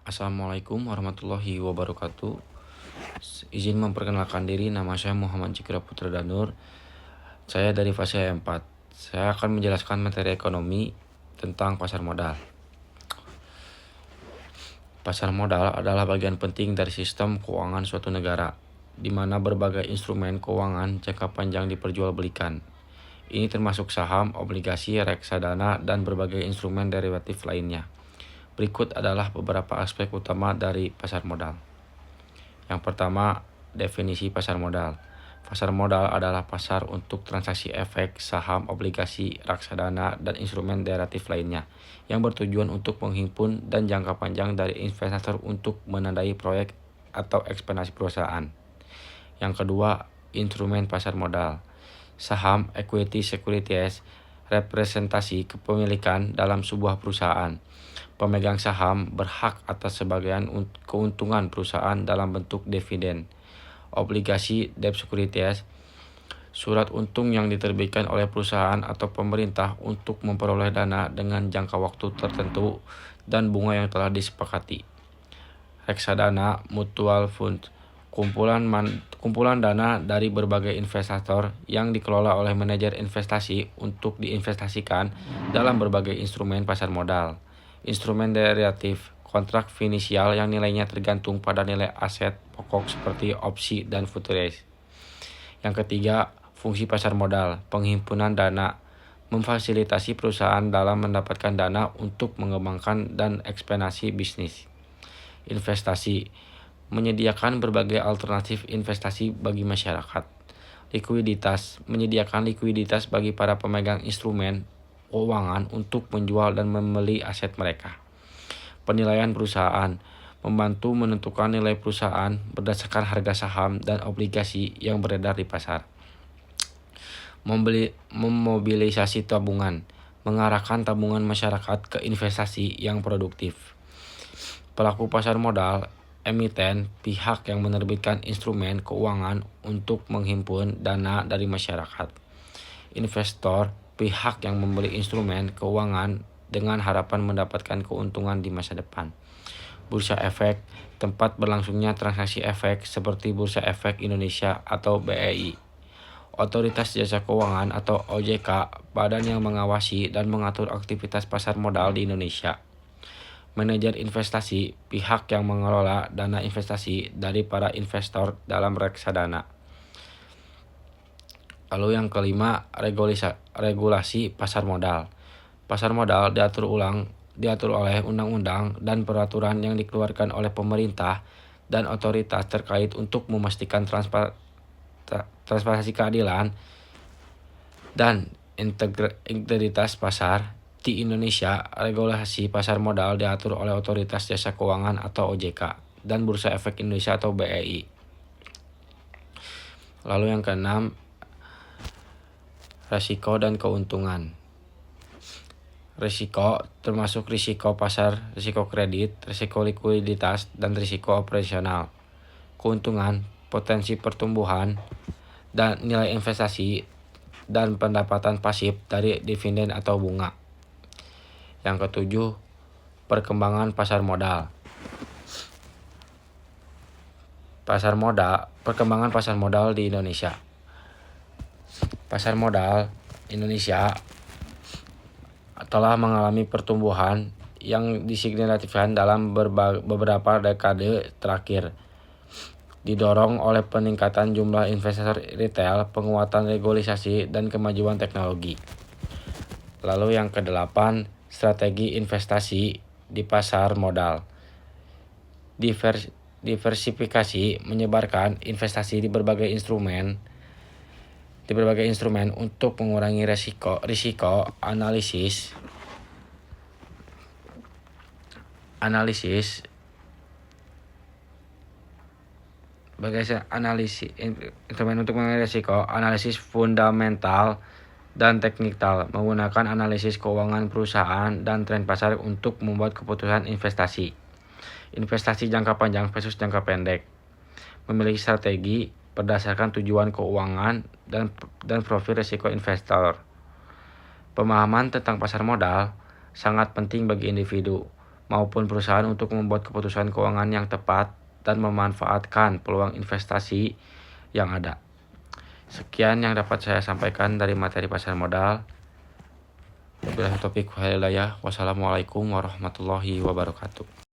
Assalamualaikum warahmatullahi wabarakatuh. Izin memperkenalkan diri, nama saya Muhammad Cikra Putra Danur. Saya dari fase 4. Saya akan menjelaskan materi ekonomi tentang pasar modal. Pasar modal adalah bagian penting dari sistem keuangan suatu negara, di mana berbagai instrumen keuangan jangka panjang diperjualbelikan. Ini termasuk saham, obligasi, reksadana, dan berbagai instrumen derivatif lainnya. Berikut adalah beberapa aspek utama dari pasar modal. Yang pertama, definisi pasar modal. Pasar modal adalah pasar untuk transaksi efek, saham, obligasi, reksadana, dan instrumen derivatif lainnya yang bertujuan untuk menghimpun dan jangka panjang dari investor untuk menandai proyek atau ekspansi perusahaan. Yang kedua, instrumen pasar modal. Saham, equity, securities, representasi kepemilikan dalam sebuah perusahaan. Pemegang saham berhak atas sebagian keuntungan perusahaan dalam bentuk dividen. Obligasi, debt securities, surat untung yang diterbitkan oleh perusahaan atau pemerintah untuk memperoleh dana dengan jangka waktu tertentu dan bunga yang telah disepakati. Reksadana, mutual fund, kumpulan dana dari berbagai investor yang dikelola oleh manajer investasi untuk diinvestasikan dalam berbagai instrumen pasar modal. Instrumen derivatif, kontrak finansial yang nilainya tergantung pada nilai aset pokok seperti opsi dan futuris. Yang ketiga, fungsi pasar modal, penghimpunan dana, memfasilitasi perusahaan dalam mendapatkan dana untuk mengembangkan dan ekspansi bisnis. Investasi, menyediakan berbagai alternatif investasi bagi masyarakat. Likuiditas, menyediakan likuiditas bagi para pemegang instrumen keuangan untuk menjual dan membeli aset mereka. Penilaian perusahaan, membantu menentukan nilai perusahaan berdasarkan harga saham dan obligasi yang beredar di pasar. Memobilisasi tabungan, mengarahkan tabungan masyarakat ke investasi yang produktif. Pelaku pasar modal, emiten, pihak yang menerbitkan instrumen keuangan untuk menghimpun dana dari masyarakat. Investor, pihak yang membeli instrumen keuangan dengan harapan mendapatkan keuntungan di masa depan. Bursa efek, tempat berlangsungnya transaksi efek seperti Bursa Efek Indonesia atau BEI. Otoritas Jasa Keuangan atau OJK, badan yang mengawasi dan mengatur aktivitas pasar modal di Indonesia. Manajer investasi, pihak yang mengelola dana investasi dari para investor dalam reksadana. Lalu yang kelima, regulasi pasar modal. Pasar modal diatur oleh undang-undang dan peraturan yang dikeluarkan oleh pemerintah dan otoritas terkait untuk memastikan transparansi, keadilan, dan integritas pasar. Di Indonesia, regulasi pasar modal diatur oleh Otoritas Jasa Keuangan atau OJK dan Bursa Efek Indonesia atau BEI. Lalu yang keenam, risiko dan keuntungan. Risiko termasuk risiko pasar, risiko kredit, risiko likuiditas, dan risiko operasional. Keuntungan, potensi pertumbuhan dan nilai investasi dan pendapatan pasif dari dividen atau bunga. Yang ketujuh, perkembangan pasar modal. Perkembangan pasar modal di Indonesia. Pasar modal Indonesia telah mengalami pertumbuhan yang disignifikan dalam beberapa dekade terakhir, didorong oleh peningkatan jumlah investor retail, penguatan regulasi, dan kemajuan teknologi. Lalu yang kedelapan, strategi investasi di pasar modal. Diversifikasi, menyebarkan investasi di berbagai instrumen untuk mengurangi risiko. Analisis instrumen untuk mengurangi risiko, analisis fundamental dan teknikal, menggunakan analisis keuangan perusahaan dan tren pasar untuk membuat keputusan investasi. Investasi jangka panjang versus jangka pendek, memiliki strategi berdasarkan tujuan keuangan dan profil risiko investor. Pemahaman tentang pasar modal sangat penting bagi individu, maupun perusahaan untuk membuat keputusan keuangan yang tepat dan memanfaatkan peluang investasi yang ada. Sekian yang dapat saya sampaikan dari materi pasar modal. Wabillahi taufiq wal hidayah. Wassalamualaikum warahmatullahi wabarakatuh.